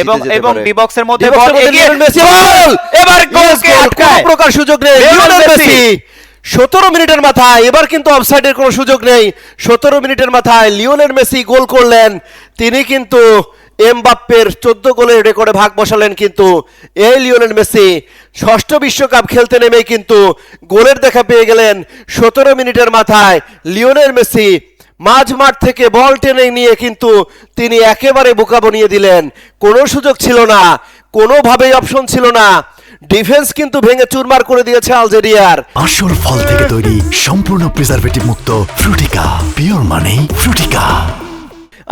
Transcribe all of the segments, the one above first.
এবং এবং ডি বক্সের মধ্যে বল এগিয়ে মেসি বল এবার গোলকে কোনো আটকায় প্রকার সুযোগ নেই লিওনেল মেসি 17 মিনিটের মাথায় এবার কিন্তু অফসাইডের কোনো সুযোগ নেই 17 মিনিটের মাথায় লিওনেল মেসি গোল করলেন তিনি কিন্তু এমবাপ্পের 14 গোলের রেকর্ডে ভাগ বসালেন কিন্তু এই লিওনেল মেসি ষষ্ঠ বিশ্বকাপ খেলতে নেমেই কিন্তু গোলের দেখা পেয়ে গেলেন 17 মিনিটের মাথায় লিওনেল মেসি মাঝ মাঠ থেকে বল টেনে নিয়ে কিন্তু তিনি একেবারে বোকা বানিয়ে দিলেন কোনো সুযোগ ছিল না কোনোভাবেই অপশন ছিল না ডিফেন্স কিন্তু ভেঙে চুরমার করে দিয়েছে আলজেরিয়ার আসল ফল থেকে তৈরি সম্পূর্ণ প্রিজারভেটিভ মুক্ত ফ্রুটিকা পিওর মানে ফ্রুটিকা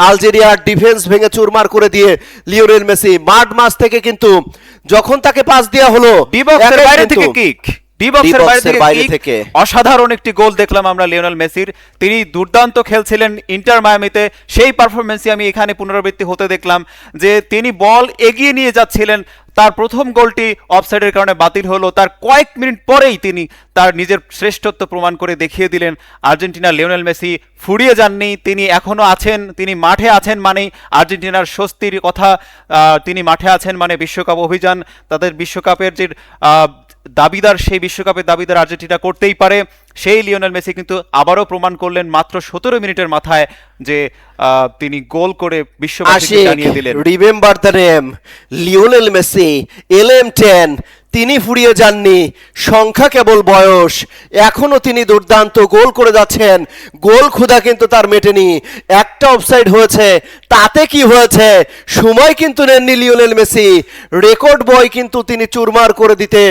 আলজেরিয়ার ডিফেন্স ভেঙে চুরমার করে দিয়ে লিওনেল মেসি মাঝ থেকে কিন্তু যখন তাকে পাস দেওয়া হলো ডি বক্সের বাইরে থেকে কিক ডি বক্সের বাইরে থেকে অসাধারণ একটি গোল দেখলাম আমরা লিওনেল মেসির তিনি দুর্দান্ত খেলছিলেন ইন্টার মায়ামিতে সেই পারফরম্যান্সই আমি এখানে পুনরাবৃত্তি হতে দেখলাম যে তিনি বল এগিয়ে নিয়ে যাচ্ছিলেন তার প্রথম গোলটি অফসাইডের কারণে বাতিল হলো তার কয়েক মিনিট পরেই তিনি তার নিজের শ্রেষ্ঠত্ব প্রমাণ করে দেখিয়ে দিলেন আর্জেন্টিনার লিওনেল মেসি ফুরিয়ে যাননি তিনি এখনো আছেন তিনি মাঠে আছেন মানেই আর্জেন্টিনার স্বস্তির কথা তিনি মাঠে আছেন মানে বিশ্বকাপ অভিযান তাদের বিশ্বকাপের যে দাবিদার সেই বিশ্বকাপের দাবিদার আর্জেন্টিনা করতেই পারে সেই লিওনেল মেসি কিন্তু আবারও প্রমাণ করলেন মাত্র 17 মিনিটের মাথায় যে তিনি গোল করে বিশ্ববাসীকে জানিয়ে দিলেন remember the name Lionel Messi LM10 তিনি ফুরিয়ে যাননি সংখ্যা কেবল বয়স এখনো তিনি দুর্দান্ত গোল করে যাচ্ছেন গোল ক্ষুধা কিন্তু তার মেটেনি একটা অফসাইড হয়েছে তাতে কি হয়েছে সময় কিন্তু নেননি লিওনেল মেসি রেকর্ড বয় কিন্তু তিনি চুরমার করে দিতে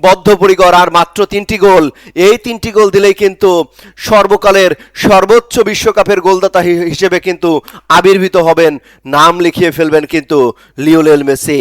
বদ্ধপরিকর আর মাত্র 3টি গোল এই 3টি গোল দিলেই কিন্তু সর্বকালের সর্বোচ্চ বিশ্বকাপের গোলদাতা হিসেবে কিন্তু আবির্ভূত হবেন নাম লিখিয়ে ফেলবেন কিন্তু লিওনেল মেসি